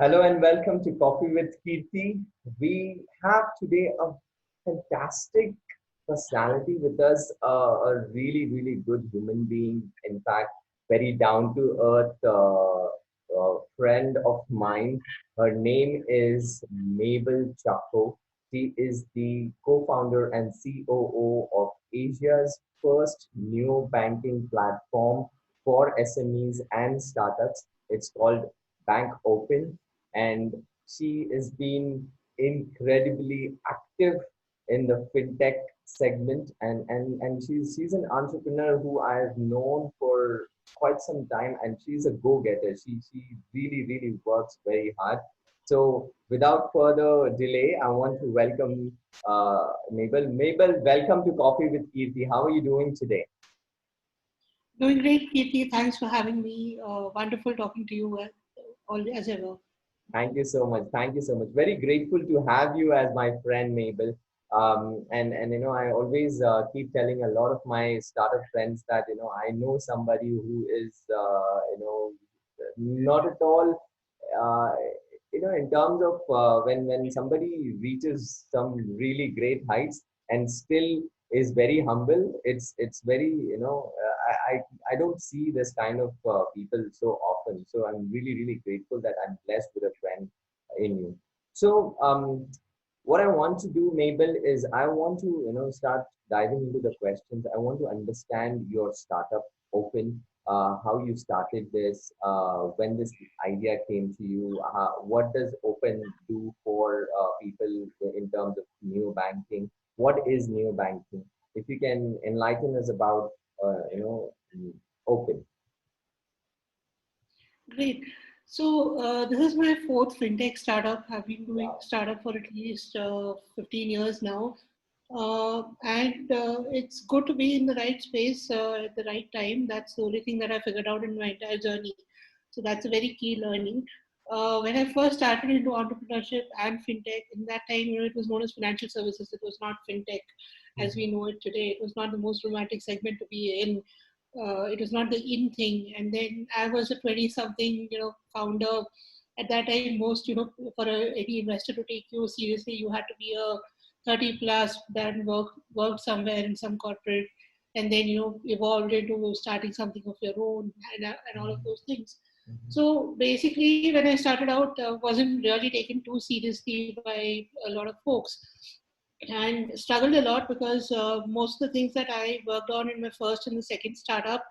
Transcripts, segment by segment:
Hello and welcome to Coffee with Keerthi. We have today a fantastic personality with us, a really, really good human being. In fact, very down to earth friend of mine. Her name is Mabel Chacko. She is the co-founder and COO of Asia's first neobanking platform for SMEs and startups. It's called Bank Open, and she has been incredibly active in the fintech segment, and she's an entrepreneur who I've known for quite some time, and she's a go-getter. She really works very hard. So without further delay, I want to welcome Mabel. Mabel, welcome to Coffee with Keerthi. How are you doing today? Doing great, Keerthi. Thanks for having me. Wonderful talking to you all as ever. Thank you so much. Thank you so much. Very grateful to have you as my friend, Mabel. And I always keep telling a lot of my startup friends that I know somebody who is not at all uh, in terms of when somebody reaches some really great heights and still is very humble. It's very I don't see this kind of people so often. So I'm really grateful that I'm blessed with a friend in you. So what I want to do, Mabel, is I want to start diving into the questions. I want to understand your startup Open, how you started this, when this idea came to you, what does Open do for people in terms of neobanking? What is neobanking? If you can enlighten us about Open. Great. So this is my fourth fintech startup. I've been doing Wow. startup for at least 15 years now. And it's good to be in the right space at the right time. That's the only thing that I figured out in my entire journey. So that's a very key learning. When I first started into entrepreneurship and fintech, in that time, it was known as financial services. It was not fintech as we know it today. It was not the most romantic segment to be in. It was not the in thing. And then I was a 20 something, founder. At that time, most, for any investor to take you seriously, you had to be a 30 plus that worked somewhere in some corporate, and then, evolved into starting something of your own and all of those things. So basically, when I started out, wasn't really taken too seriously by a lot of folks, and struggled a lot because most of the things that I worked on in my first and the second startup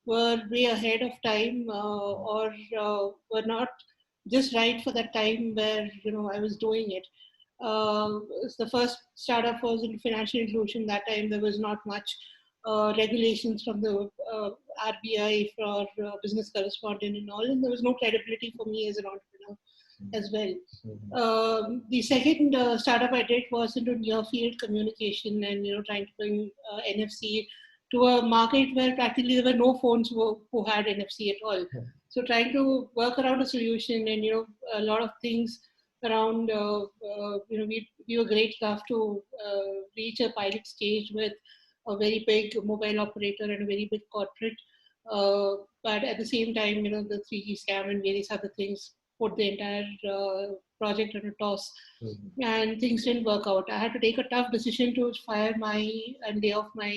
were way ahead of time, or were not just right for that time where I was doing it. The first startup was in financial inclusion. That time there was not much regulations from the RBI for business correspondent and all, and there was no credibility for me as an entrepreneur as well. The second startup I did was into near field communication, and trying to bring NFC to a market where practically there were no phones who had NFC at all. So trying to work around a solution, and a lot of things around. We were great enough to reach a pilot stage with a very big mobile operator and a very big corporate. But at the same time, the 3G scam and various other things put the entire project on a toss, and things didn't work out. I had to take a tough decision to fire my and lay off my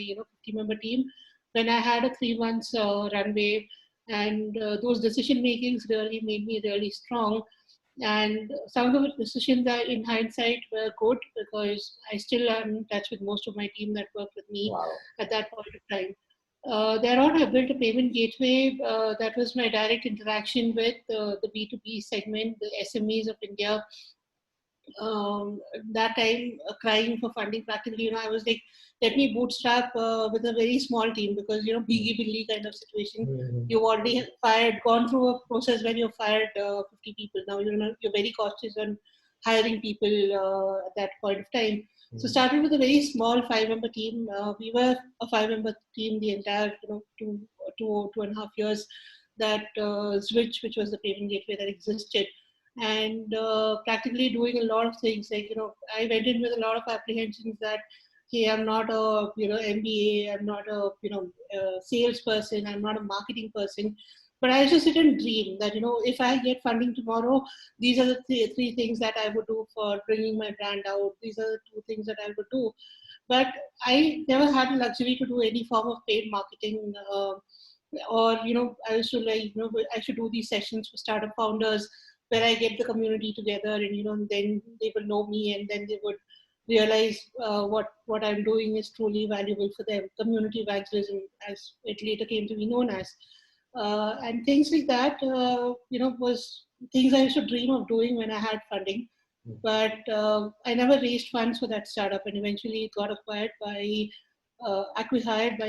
50-member team when I had a 3 months runway, and those decision makings really made me really strong. And some of the decisions that in hindsight were good because I still am in touch with most of my team that worked with me Wow. at that point of time. Thereon, I built a payment gateway. That was my direct interaction with the B2B segment, the SMEs of India. That time, crying for funding practically, I was like, let me bootstrap with a very small team because, biggie billy kind of situation. You've already gone through a process where you've fired 50 people. Now, you're very cautious on hiring people at that point of time. So started with a very small 5-member team. We were a 5-member team the entire, two and a half years that Switch, which was the payment gateway that existed, and practically doing a lot of things. Like, I went in with a lot of apprehensions that, hey, I'm not a, MBA, I'm not a, salesperson, I'm not a marketing person. But I used to sit and dream that, if I get funding tomorrow, these are the three things that I would do for bringing my brand out. These are the two things that I would do. But I never had the luxury to do any form of paid marketing. Or, I used to I should do these sessions for startup founders where I get the community together and, then they will know me and then they would realize what I'm doing is truly valuable for them. Community evangelism, as it later came to be known as. And things like that, was things I used to dream of doing when I had funding. But I never raised funds for that startup, and eventually it got acquired by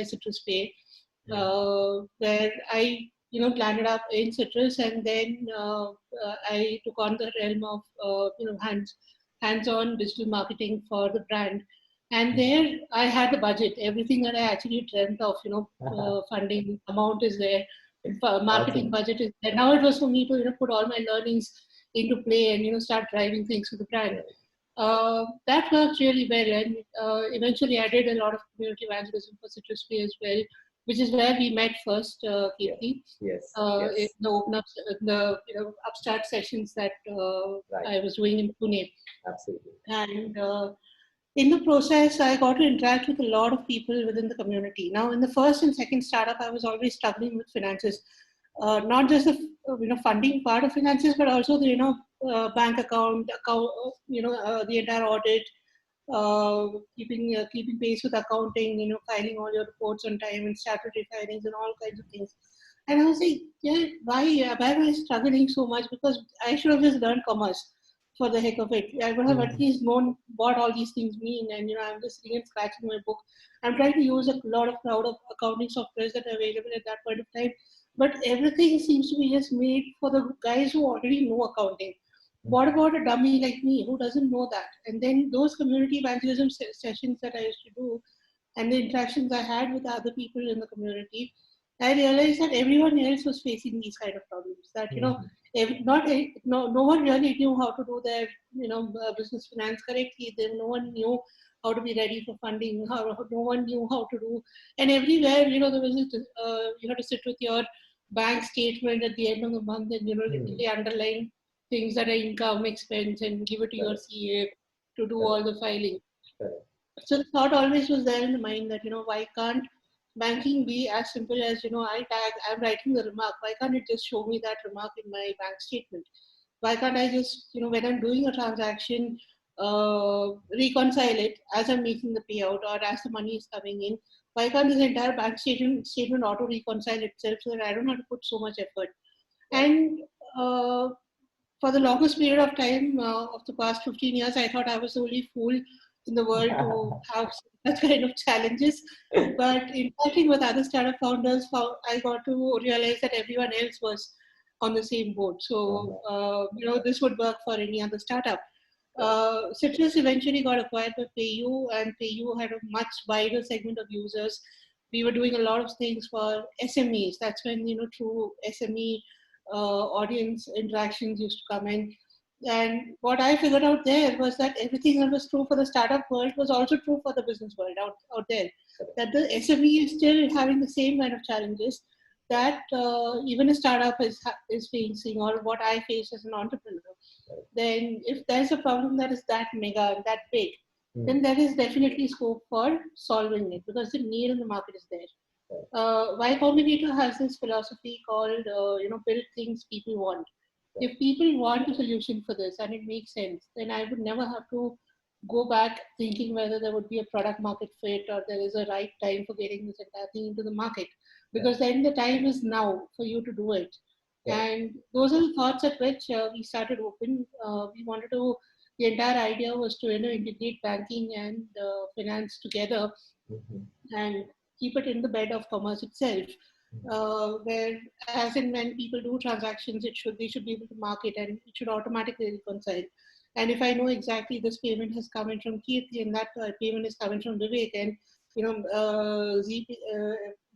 Citrus Pay, where I landed up in Citrus, and then I took on the realm of hands-on digital marketing for the brand. And there I had the budget, everything that I actually dreamt of, funding amount is there, marketing Awesome. budget is there. Now it was for me to put all my learnings into play and start driving things for the brand. That worked really well, and eventually I did a lot of community evangelism for Citrus Pay as well, which is where we met first, Keerthi. Yes. In Yes. the open up, the upstart sessions that Right. I was doing in Pune, Absolutely. and in the process, I got to interact with a lot of people within the community. Now, in the first and second startup, I was always struggling with finances, not just the funding part of finances, but also the bank account, the entire audit, keeping pace with accounting, filing all your reports on time and statutory filings and all kinds of things. And I was like, yeah, why am I struggling so much? Because I should have just learned commerce for the heck of it. I would have at least known what all these things mean. And I'm just sitting and scratching my book. I'm trying to use a lot of cloud of accounting softwares that are available at that point of time. But everything seems to be just made for the guys who already know accounting. What about a dummy like me who doesn't know that? And then those community evangelism sessions that I used to do and the interactions I had with other people in the community, I realized that everyone else was facing these kind of problems. That no one really knew how to do their business finance correctly. Then no one knew how to be ready for funding. No one knew how to do, and everywhere there was you have to sit with your bank statement at the end of the month and literally underline things that are income, expense, and give it to your CA to do all the filing. So the thought always was there in the mind that, why can't banking be as simple as, I'm writing the remark. Why can't it just show me that remark in my bank statement? Why can't I just, when I'm doing a transaction, reconcile it as I'm making the payout or as the money is coming in? Why can't this entire bank statement auto reconcile itself so that I don't have to put so much effort? And uh, for the longest period of time of the past 15 years, I thought I was the only fool in the world to have such kind of challenges. But interacting with other startup founders, I got to realize that everyone else was on the same boat. So, this would work for any other startup. Citrus eventually got acquired by PayU, and PayU had a much wider segment of users. We were doing a lot of things for SMEs. That's when, through SME audience interactions used to come in. And what I figured out there was that everything that was true for the startup world was also true for the business world out there. That the SME is still having the same kind of challenges that even a startup is facing, or what I face as an entrepreneur. Then if there's a problem that is that mega and that big, then there is definitely scope for solving it because the need in the market is there. Y Combinator has this philosophy called, build things people want. If people want a solution for this and it makes sense, then I would never have to go back thinking whether there would be a product market fit or there is a right time for getting this entire thing into the market. Because then the time is now for you to do it. And those are the thoughts at which we started Open. We wanted to, the entire idea was to integrate banking and finance together and keep it in the bed of commerce itself. Where as in when people do transactions, they should be able to market and it should automatically reconcile. And if I know exactly this payment has come in from Keerthi and that payment is coming from Vivek, and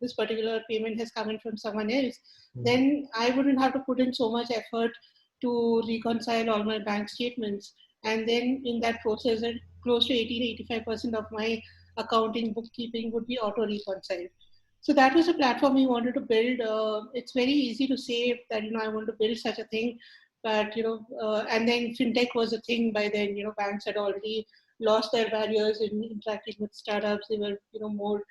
this particular payment has come in from someone else, then I wouldn't have to put in so much effort to reconcile all my bank statements. And then in that process, close to 80 to 85% of my accounting, bookkeeping would be auto reconciled. So that was a platform we wanted to build. It's very easy to say that, I want to build such a thing, but, and then fintech was a thing by then. Banks had already lost their barriers in interacting with startups. They were, more,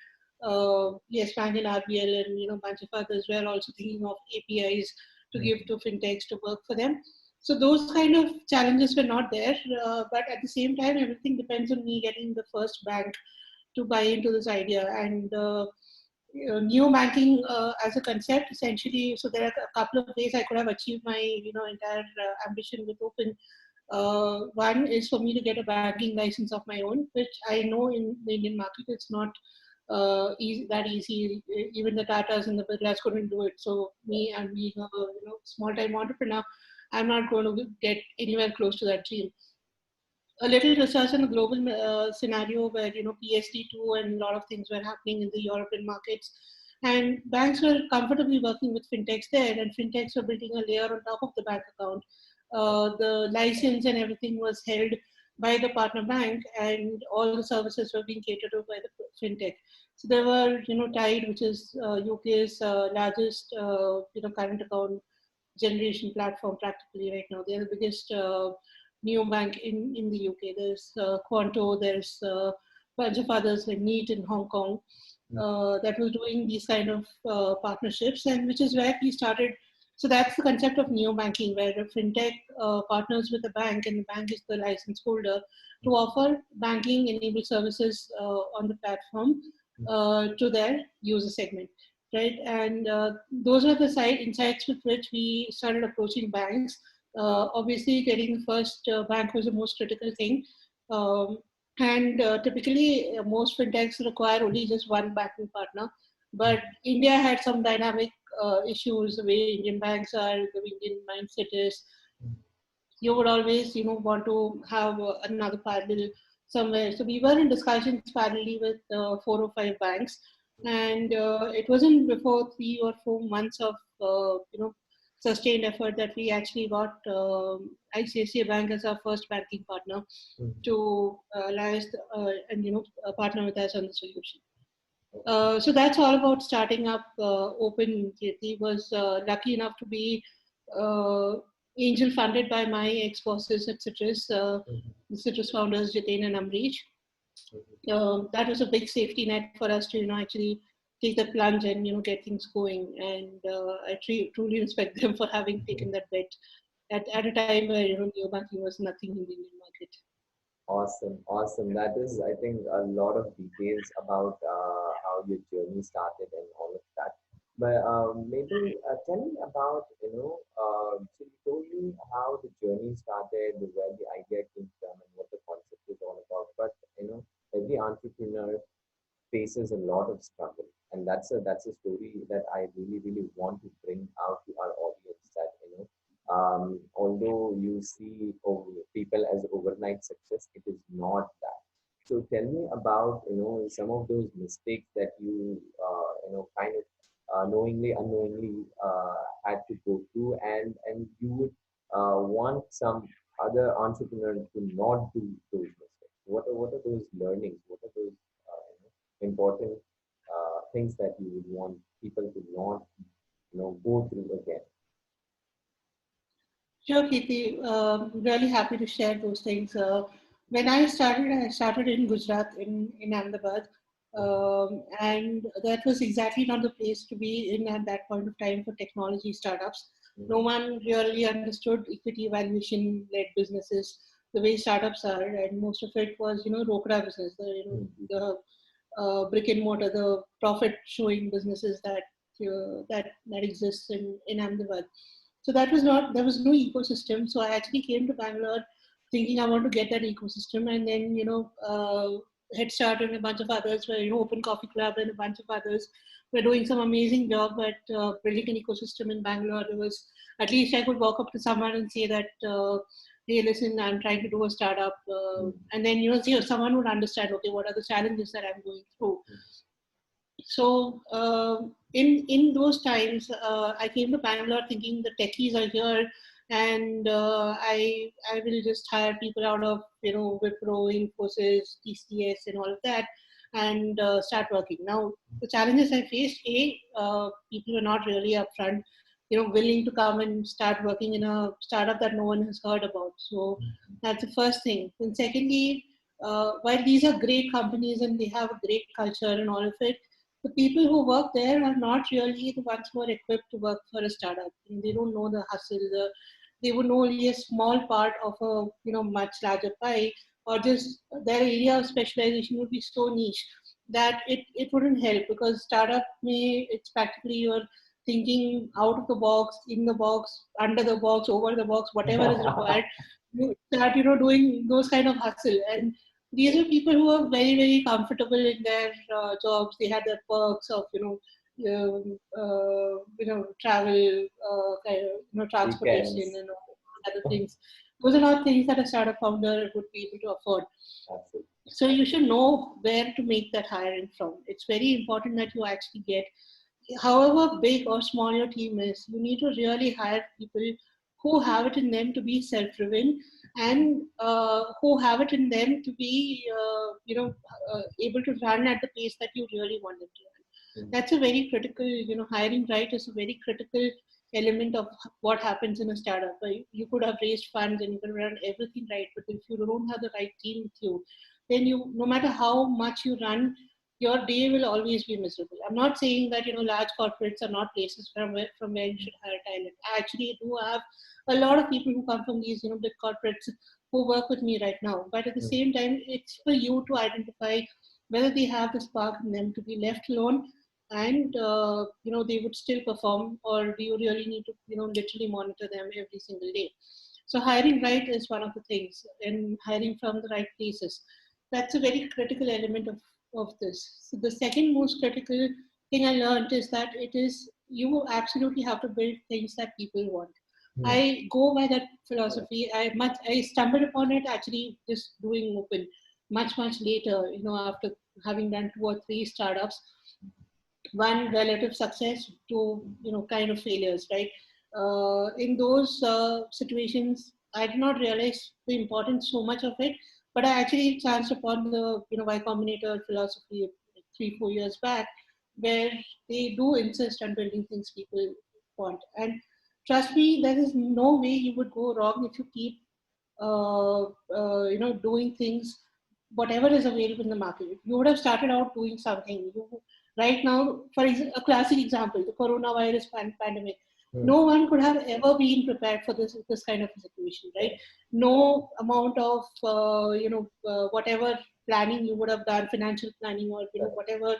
yes, Bank and RBL and, bunch of others were also thinking of APIs to give to fintechs to work for them. So those kind of challenges were not there. But at the same time, everything depends on me getting the first bank to buy into this idea. And neobanking as a concept, essentially, so there are a couple of ways I could have achieved my, entire ambition with Open. One is for me to get a banking license of my own, which I know in the Indian market it's not that easy. Even the Tatas and the Birlas couldn't do it. So me, and being a small-time entrepreneur, I'm not going to get anywhere close to that dream. A little research on the global scenario where PSD2 and a lot of things were happening in the European markets, and banks were comfortably working with fintechs there, and fintechs were building a layer on top of the bank account. The license and everything was held by the partner bank, and all the services were being catered to by the fintech. So there were, Tide, which is UK's largest, current account generation platform practically right now. They're the biggest neobank in the UK. There's Quanto, there's a bunch of others like Neat in Hong Kong that was doing these kind of partnerships, and which is where we started. So that's the concept of neobanking, where a fintech partners with a bank, and the bank is the license holder to offer banking-enabled services on the platform to their user segment, right? And those are the insights with which we started approaching banks. Obviously, getting the first bank was the most critical thing. And typically, most fintechs require only just one banking partner. But India had some dynamic issues, the way Indian banks are, the way Indian mindset is. You would always, want to have another parallel somewhere. So we were in discussions parallelly with 4 or 5 banks, and it wasn't before 3 or 4 months of sustained effort that we actually got ICICI Bank as our first banking partner to liaise and partner with us on the solution. So that's all about starting up Open. Keerthi was lucky enough to be angel funded by my ex-bosses at Citrus, the Citrus founders, Jitain and Amrish. That was a big safety net for us to, actually take the plunge and, get things going. And I truly respect them for having taken that bet at a time where, neobanking was nothing in the Indian market. Awesome. That is, I think, a lot of details about how your journey started and all of that. But maybe tell me about, so you told me how the journey started, where the idea came from, and what the concept is all about. But, every entrepreneur faces a lot of struggle, and that's a story that I really want to bring out to our audience. That although you see people as overnight success, it is not that. So tell me about some of those mistakes that you kind of knowingly unknowingly had to go through, and you would want some other entrepreneurs to not do those mistakes. What are those learnings? What are those important things that you would want people to not go through again? Sure, Keerthi. Really happy to share those things. When I started in Gujarat, in Ahmedabad, and that was exactly not the place to be in at that point of time for technology startups. No one really understood equity valuation-led businesses the way startups are, and most of it was, rokra business, the brick and mortar, the profit-showing businesses that exists in Ahmedabad. So there was no ecosystem. So I actually came to Bangalore thinking I want to get that ecosystem. And then, Head Start and a bunch of others were, Open Coffee Club and a bunch of others were doing some amazing job at building an ecosystem in Bangalore. There was, at least I could walk up to someone and say that, hey, listen, I'm trying to do a startup. And then, someone would understand, okay, what are the challenges that I'm going through? So in those times, I came to Bangalore thinking the techies are here, and I will just hire people out of Wipro, Infosys, TCS, and all of that. and start working. Now, the challenges I faced, people were not really upfront, willing to come and start working in a startup that no one has heard about. So that's the first thing. And secondly, while these are great companies and they have a great culture and all of it, the people who work there are not really the ones who are equipped to work for a startup. They don't know the hustle. They would know only a small part of a much larger pie, or just their area of specialization would be so niche that it wouldn't help, because startup it's practically you're thinking out of the box, in the box, under the box, over the box, whatever is required. You start doing those kind of hustle, and these are people who are very, very comfortable in their jobs. They have their perks of travel, transportation, and all other things. Those are not things that a startup founder would be able to afford. Absolutely. So you should know where to make that hiring from. It's very important that you actually get, however big or small your team is, you need to really hire people who have it in them to be self-driven, and who have it in them to be, able to run at the pace that you really want them to run. That's a very critical, hiring right is a very critical element of what happens in a startup. You could have raised funds and you could run everything right, but if you don't have the right team with you, then no matter how much you run, your day will always be miserable. I'm not saying that large corporates are not places from where you should hire talent. I actually do have a lot of people who come from these big corporates who work with me right now. But at the same time, it's for you to identify whether they have the spark in them to be left alone, and they would still perform, or do you really need to literally monitor them every single day. So hiring right is one of the things, and hiring from the right places. That's a very critical element of this. So the second most critical thing I learned is that you absolutely have to build things that people want. I go by that philosophy. I stumbled upon it actually just doing Open much later, after having done 2 or 3 startups, one relative success to kind of failures, right? In those situations, I did not realize the importance so much of it, but I actually chanced upon the Y Combinator philosophy 3-4 years back, where they do insist on building things people want. And trust me, there is no way you would go wrong if you keep doing things, whatever is available in the market. You would have started out doing something. Right now, for a classic example, the coronavirus pandemic. No one could have ever been prepared for this kind of a situation, right? No amount of whatever planning you would have done, financial planning or whatever,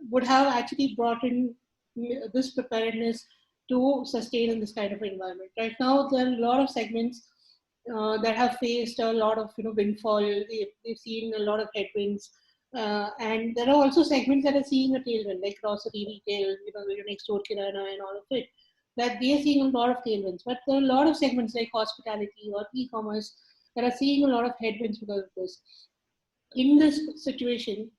would have actually brought in this preparedness to sustain in this kind of environment. Right now, there are a lot of segments that have faced a lot of windfall. They've seen a lot of headwinds, and there are also segments that are seeing a tailwind, like grocery, retail, your next door kirana and all of it, that they are seeing a lot of tailwinds. But there are a lot of segments like hospitality or e-commerce that are seeing a lot of headwinds because of this. In this situation,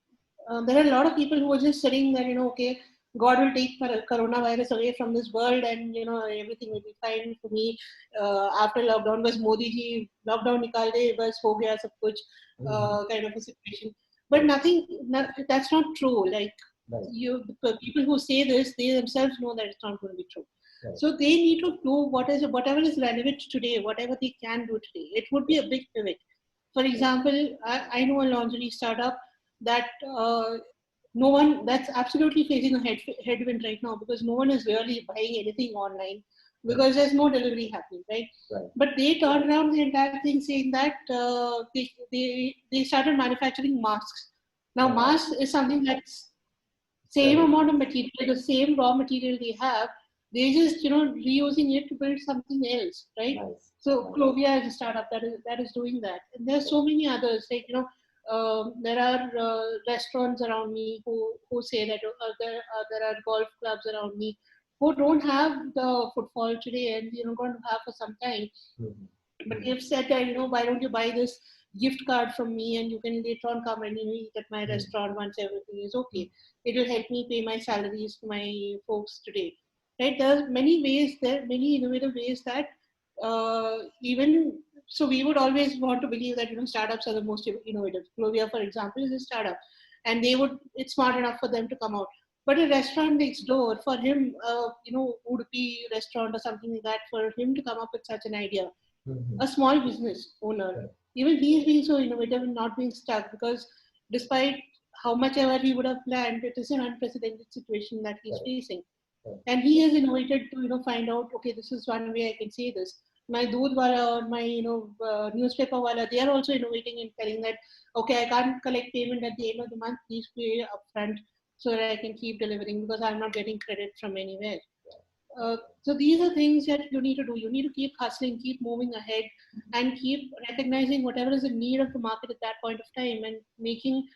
there are a lot of people who are just sitting there, okay, God will take coronavirus away from this world, and everything will be fine for me. After lockdown, was Modi ji lockdown nikal de, bas ho gaya sab kuch, kind of a situation. But that's not true. Like the people who say this, they themselves know that it's not going to be true. So they need to do whatever is relevant today, whatever they can do today. It would be a big pivot. For example, I know a lingerie startup that no one, that's absolutely facing a headwind right now, because no one is really buying anything online because there's no delivery happening, right? But they turned around the entire thing saying that they started manufacturing masks. Now, masks is something that's same amount of material, the same raw material they have, they just reusing it to build something else, right? So Clovia is a startup that is doing that, and there's so many others. Like there are restaurants around me who say that there are golf clubs around me who don't have the footfall today, and going to have for some time. But they've said that why don't you buy this gift card from me, and you can later on come and eat at my restaurant once everything is okay. It will help me pay my salaries to my folks today, right? There are many ways, there are many innovative ways that even so we would always want to believe that startups are the most innovative. Clovia, for example, is a startup, and it's smart enough for them to come out. But a restaurant next door, for him, Udupi restaurant or something like that, for him to come up with such an idea, Mm-hmm. a small business owner, even he is being so innovative and not being stuck, because despite how much ever he would have planned, it is an unprecedented situation that he's facing. And he has innovated to, find out, okay, this is one way I can say this. My doodh wala or my, newspaper wala, they are also innovating and telling that, okay, I can't collect payment at the end of the month, please pay upfront so that I can keep delivering, because I'm not getting credit from anywhere. So these are things that you need to do. You need to keep hustling, keep moving ahead, and keep recognizing whatever is the need of the market at that point of time, and making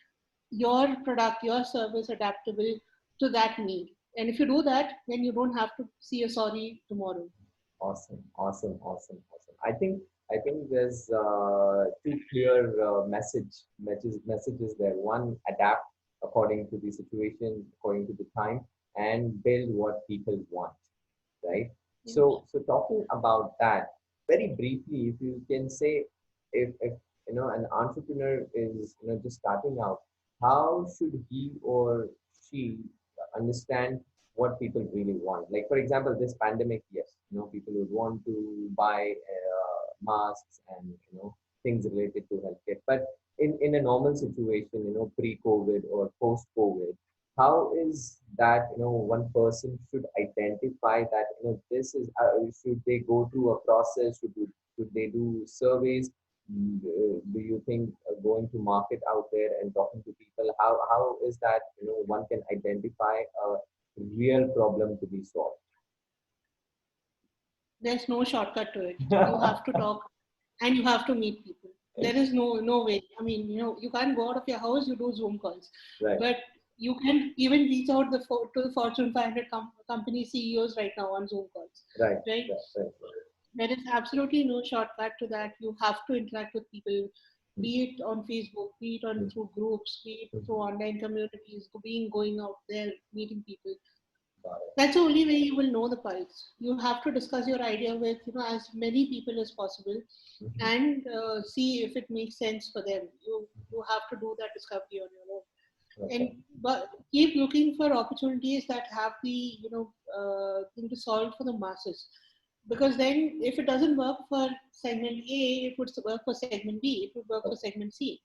your product, your service adaptable to that need. And if you do that, then you don't have to see a sorry tomorrow. Awesome, awesome, awesome, awesome. I think there's two clear messages there. One, adapt according to the situation, according to the time, and build what people want, right? So talking about that very briefly, if you can say, if an entrepreneur is just starting out, how should he or she understand what people really want? Like for example, this pandemic, yes, people would want to buy masks and things related to healthcare, but in a normal situation, pre-COVID or post-COVID, how is that one person should identify that this is should they go through a process, should they do surveys? Do you think going to market out there and talking to people, how is that one can identify a real problem to be solved? There's no shortcut to it. You have to talk and you have to meet people. There is no way. I mean, you can't go out of your house, you do Zoom calls. Right. But you can even reach out to the Fortune 500 company CEOs right now on Zoom calls. Right. Right? Right. There is absolutely no shortcut to that. You have to interact with people, be it on Facebook, be it on through groups, be it through online communities, going out there, meeting people. That's the only way you will know the pulse. You have to discuss your idea with as many people as possible, and see if it makes sense for them. You have to do that discovery on your own, but keep looking for opportunities that have the thing to solve for the masses. Because then, if it doesn't work for segment A, it would work for segment B. It would work for segment C,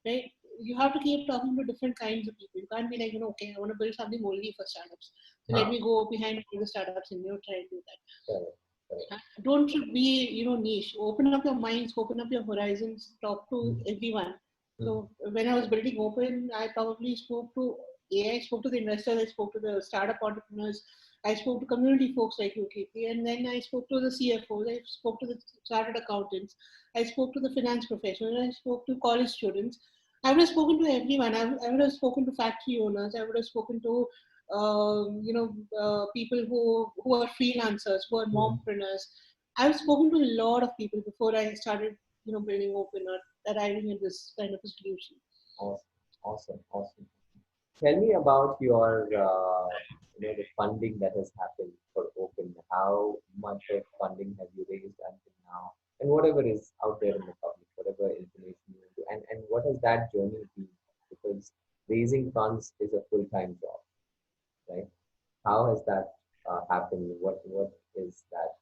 right? You have to keep talking to different kinds of people. You can't be like, okay, I want to build something only for startups. So let me go behind all the startups and try and do that. Don't be niche. Open up your minds, open up your horizons, talk to everyone. So when I was building Open, I probably spoke to I spoke to the investors, I spoke to the startup entrepreneurs, I spoke to community folks like you, Keerthi, and then I spoke to the CFOs, I spoke to the chartered accountants, I spoke to the finance professionals, I spoke to college students. I would have spoken to everyone. I would have spoken to factory owners. I would have spoken to people who are freelancers, who are mompreneurs. I've spoken to a lot of people before I started building Open or arriving at this kind of a solution. Awesome. Tell me about your the funding that has happened for Open. How much of funding have you raised until now, and whatever is out there in the public, whatever information you do, and what has that journey been? Because raising funds is a full-time job, right? How has that happened? What is that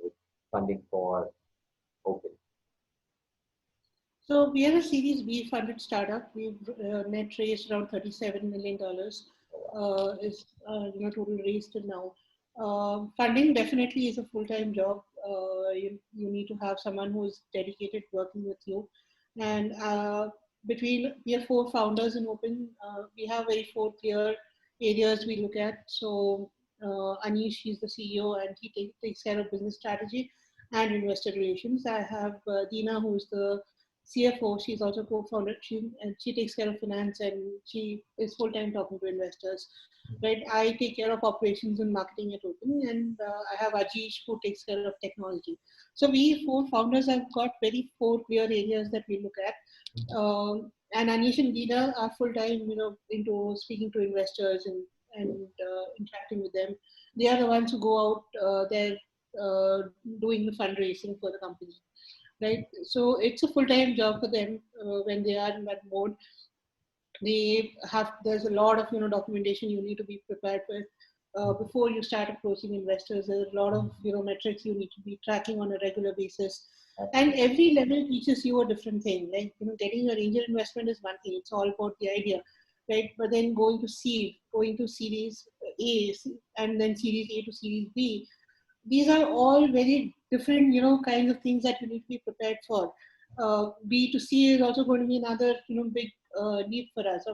with funding for Open? So we are a Series B funded startup. We've net raised around $37 million. Is total raised till now. Funding definitely is a full-time job. You need to have someone who is dedicated working with you. And we have 4 founders in Open. We have very 4 clear areas we look at. So Anish, he's the CEO, and he takes care of business strategy and investor relations. I have Deena, who's the CFO. She's also co-founder. She takes care of finance, and she is full-time talking to investors. Right. I take care of operations and marketing at Open, and I have Ajish who takes care of technology. So we 4 founders have got very 4 clear areas that we look at. And Anish and Deena are full-time, into speaking to investors and interacting with them. They are the ones who go out there doing the fundraising for the company. Right. So it's a full-time job for them when they are in that mode. there's a lot of documentation you need to be prepared with before you start approaching investors. There's a lot of metrics you need to be tracking on a regular basis, and every level teaches you a different thing. Like getting your angel investment is one thing; it's all about the idea, right? But then going to seed, going to Series A, and then Series A to Series B, these are all very different, kinds of things that you need to be prepared for. B to C is also going to be another, big leap for us.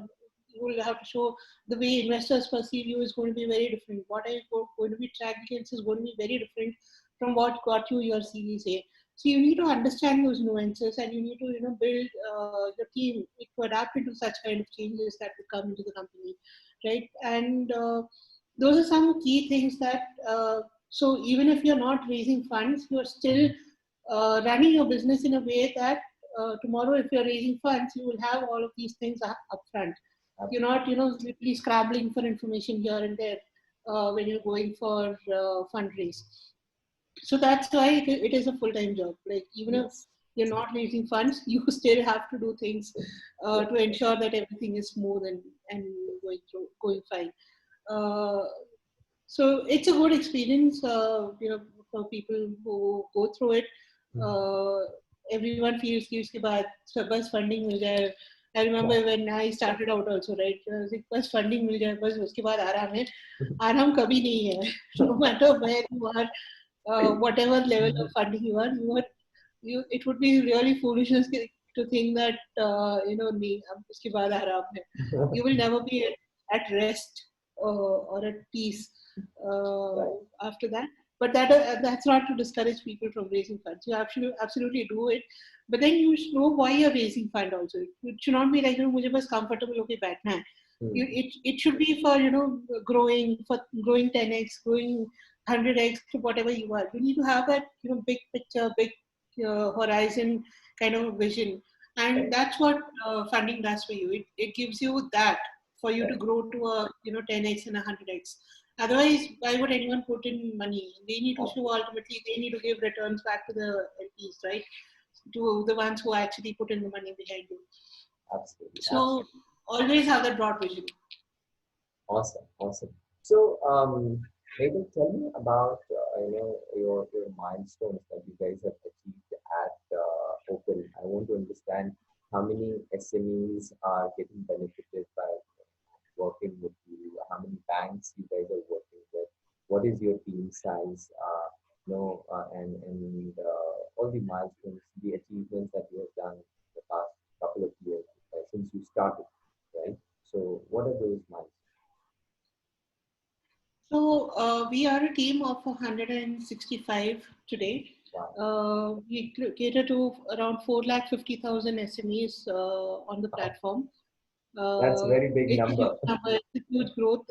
You will have to show the way investors perceive you is going to be very different. What are you going to be tracked against is going to be very different from what got you your Series A. So you need to understand those nuances, and you need to, build your team to adapt into such kind of changes that will come into the company, right? And those are some key things that. So even if you're not raising funds, you're still running your business in a way that tomorrow, if you're raising funds, you will have all of these things up front. You're not, literally scrabbling for information here and there when you're going for fundraise. So that's why it is a full-time job. Like even if you're not raising funds, you still have to do things to ensure that everything is smooth and going fine. So it's a good experience, for people who go through it. Everyone feels कि उसके बाद बस funding मिल जाए. I remember when I started out also, right? बस funding मिल जाए, बस उसके बाद आराम है. आराम कभी नहीं है. No matter where you are, whatever level of funding you are, it would be really foolishness to think that नहीं उसके बाद आराम है. You will never be at rest or at peace after that. But that's not to discourage people from raising funds. You absolutely do it, but then you should know why you're raising fund also. It should not be like मुझे बस comfortable होके बैठना है. It should be for growing 10x, growing 100x to whatever you are. You need to have that big picture, big horizon kind of vision, and that's what funding does for you. It gives you that for you to grow to a 10x and 100x. Otherwise, why would anyone put in money? They need to show ultimately they need to give returns back to the LPs, right? To the ones who actually put in the money behind you. Absolutely. So always have that broad vision. Awesome. So, maybe tell me about your milestones that you guys have achieved at Open. I want to understand how many SMEs are getting benefited by working with you, how many banks you guys are working with, what is your team size, and all the milestones, the achievements that you have done in the past couple of years since you started, right? So what are those milestones? So we are a team of 165 today. Wow. We cater to around 450,000 SMEs on the platform. That's a very big number. It's a huge growth,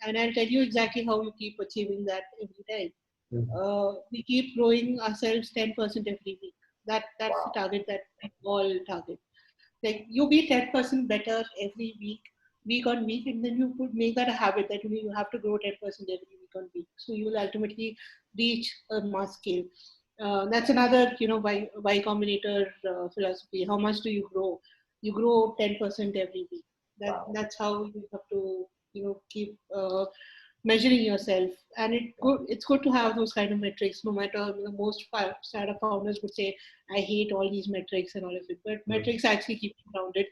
and I'll tell you exactly how you keep achieving that every time. We keep growing ourselves 10% every week. That's the target that we all target. Like you be 10% better every week on week, and then you could make that a habit that you have to grow 10% every week on week. So you will ultimately reach a mass scale. That's another Y Combinator philosophy. How much do you grow? You grow 10% every week. That's how you have to keep measuring yourself, and it's good to have those kind of metrics. No matter most startup founders would say, I hate all these metrics and all of it, but metrics actually keep you grounded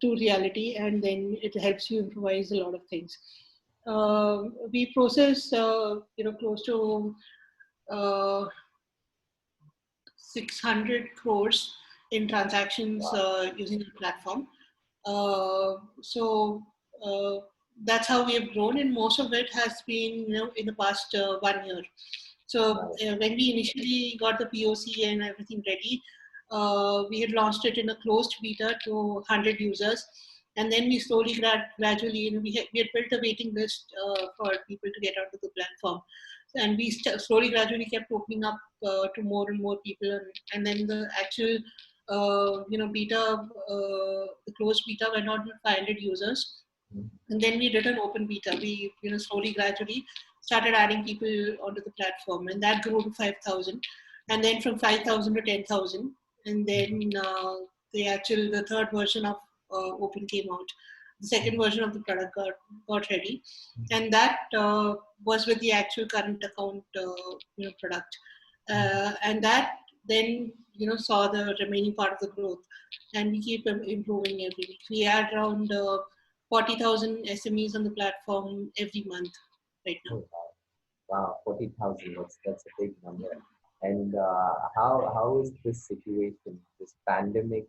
to reality, and then it helps you improvise a lot of things. We process close to 600 crores in transactions using the platform. So that's how we have grown, and most of it has been in the past 1 year. So when we initially got the POC and everything ready, we had launched it in a closed beta to 100 users, and then we slowly, gradually, we had built a waiting list for people to get onto the platform, and we slowly, gradually kept opening up to more and more people, and then the actual beta, the closed beta went on to 500 users. And then we did an open beta. We, slowly, gradually started adding people onto the platform, and that grew to 5,000. And then from 5,000 to 10,000. And then the third version of Open came out. The second version of the product got ready, and that was with the actual current account product, and that then saw the remaining part of the growth, and we keep improving every week. We add around 40,000 SMEs on the platform every month right now. Oh, wow, 40,000. That's a big number. And how is this situation, this pandemic,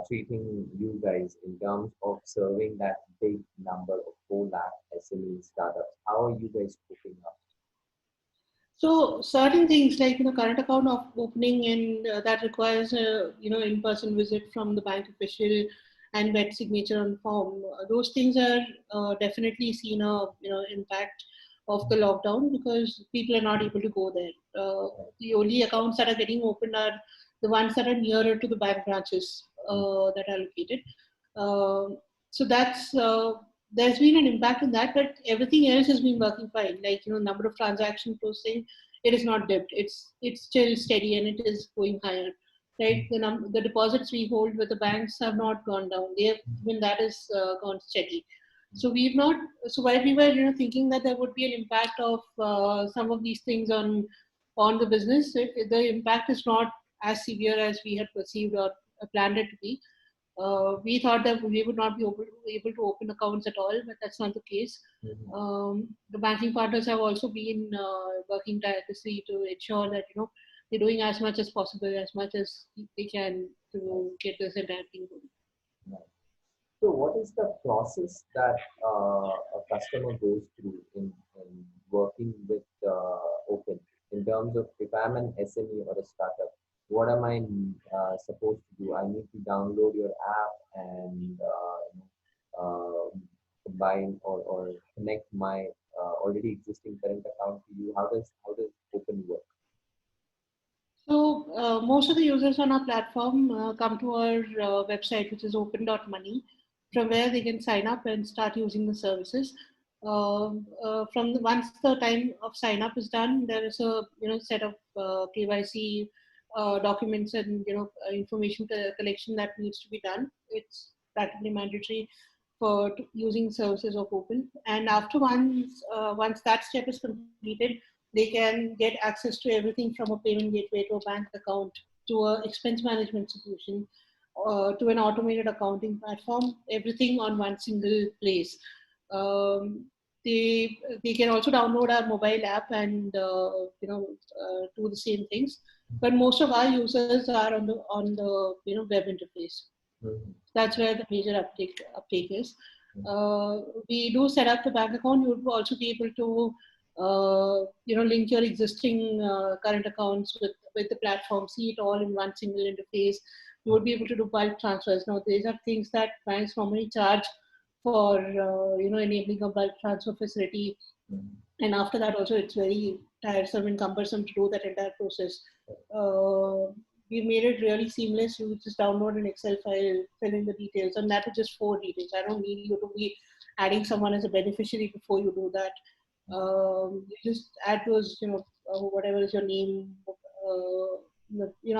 treating you guys in terms of serving that big number of 4 lakh SME startups? How are you guys coping up? So certain things like current account of opening, and that requires a in-person visit from the bank official and wet signature on form. Those things are definitely seen a impact of the lockdown because people are not able to go there. The only accounts that are getting opened are the ones that are nearer to the bank branches that are located. So that's there's been an impact on that, but everything else has been working fine. Like number of transaction processing, it is not dipped. It's still steady and it is going higher. Right, the deposits we hold with the banks have not gone down. They have, even that is gone steady. So we've not. So while we were thinking that there would be an impact of some of these things on the business, the impact is not as severe as we had perceived or planned it to be. We thought that we would not be able to open accounts at all, but that's not the case. The banking partners have also been working tirelessly to ensure that they're doing as much as possible, as much as they can to get this entire thing going. Right. So, what is the process that a customer goes through in working with Open in terms of if I'm an SME or a startup, what am I supposed to do? I need to download your app and combine or connect my already existing current account to you. How does Open work? So most of the users on our platform come to our website, which is open.money, from where they can sign up and start using the services. Once the time of sign up is done, there is a set of KYC documents and information collection that needs to be done. It's practically mandatory for using services of Open. And after once that step is completed, they can get access to everything from a payment gateway to a bank account to an expense management solution to an automated accounting platform, everything on one single place. Um, they can also download our mobile app and do the same things. But most of our users are on the web interface. Mhm. That's where the major uptake is. We do set up the bank account. You would also be able to link your existing current accounts with the platform, see it all in one single interface. You would be able to do bulk transfers. Now, these are things that banks normally charge for enabling a bulk transfer facility. Mhm. And after that, also it's very tiresome and cumbersome to do that entire process. Uh, we made it really seamless. You just download an Excel file, fill in the details, and that is just 4 details. I don't need you to be adding someone as a beneficiary before you do that. You just add those, whatever is your name,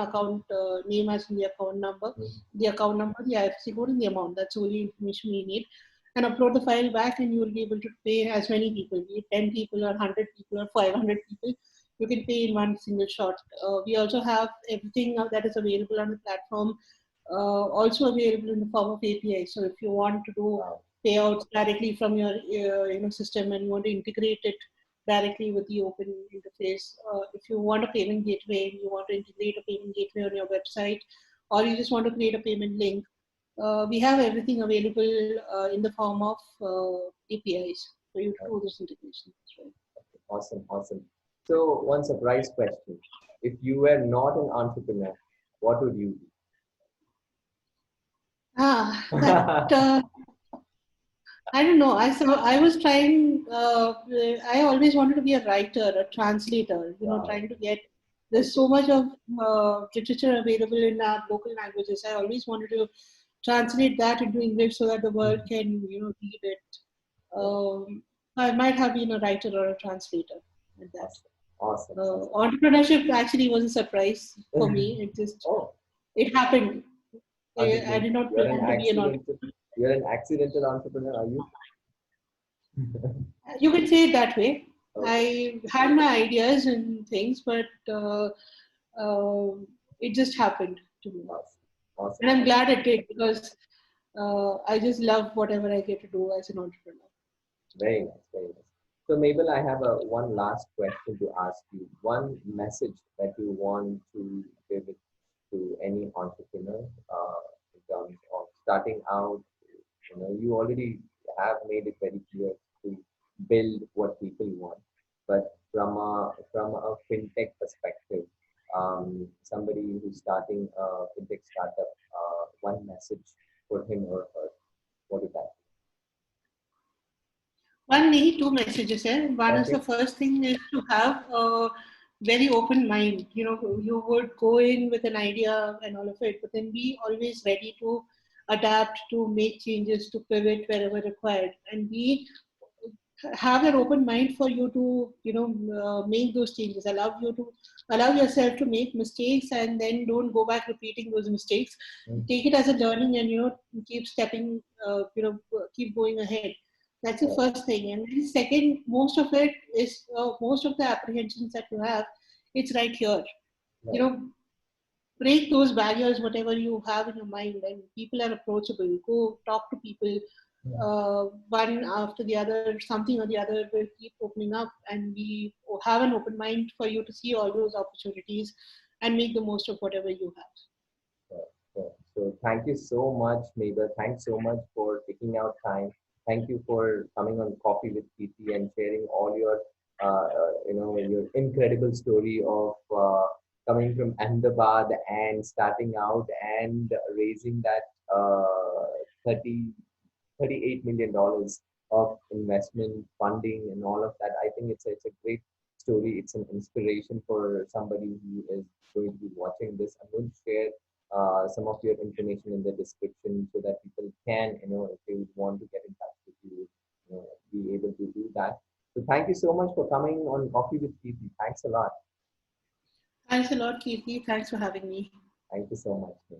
account name as in the account number, the IFSC code, and the amount. That's the only information we need. And upload the file back, and you will be able to pay as many people, be it 10 people or 100 people or 500 people. You can pay in one single shot. We also have everything that is available on the platform, also available in the form of API. So if you want to do payouts directly from your system and you want to integrate it directly with the Open interface, if you want a payment gateway and you want to integrate a payment gateway on your website, or you just want to create a payment link, we have everything available in the form of APIs for you to do this integration. Right. Awesome, awesome. So, one surprise question. If you were not an entrepreneur, what would you That do? I don't know. I was trying. I always wanted to be a writer, a translator. Wow. Trying to get. There's so much of literature available in our local languages. I always wanted to translate that into English so that the world can, read it. I might have been a writer or a translator at that. Awesome, awesome. Entrepreneurship actually was a surprise for me. Oh, It happened. I did not plan to be an entrepreneur. You're an accidental entrepreneur, are you? You can say it that way. Okay. I had my ideas and things, but uh, it just happened to me. Awesome. Awesome. And I'm Awesome. glad it did because I just love whatever I get to do as an entrepreneur. Very nice, very nice. So, Mabel, I have one last question to ask you. One message that you want to give it to any entrepreneur in terms of starting out. You already have made it very clear to build what people want, but from a fintech perspective, somebody who's starting a fintech startup, one message for him or her, what is that? One, maybe two messages here. One is Okay. the first thing is to have a very open mind. You would go in with an idea and all of it, but then be always ready to adapt, to make changes, to pivot wherever required, and be have an open mind for you to make those changes. Allow yourself to make mistakes, and then don't go back repeating those mistakes. Mm. Take it as a learning, and keep stepping, keep going ahead. That's the Right. first thing. And then second, most of it is most of the apprehensions that you have, it's right here. you Right. know Break those barriers, whatever you have in your mind, and people are approachable. Go talk to people, Yeah. one after the other. Something or the other will keep opening up, and we have an open mind for you to see all those opportunities and make the most of whatever you have. So thank you so much, Mabel. Thanks so much for taking out time. Thank you for coming on Coffee with Keerthi and sharing all your, your incredible story of coming from Ahmedabad and starting out and raising that 30 $38 million of investment funding and all of that. I think it's a great story. It's an inspiration for somebody who is going to be watching this. I'm going to share some of your information in the description so that people can, if they would want to get in touch with you, be able to do that. So thank you so much for coming on Coffee with Keerthi. Thanks a lot. Thanks a lot, Keerthi. Thanks for having me. Thank you so much.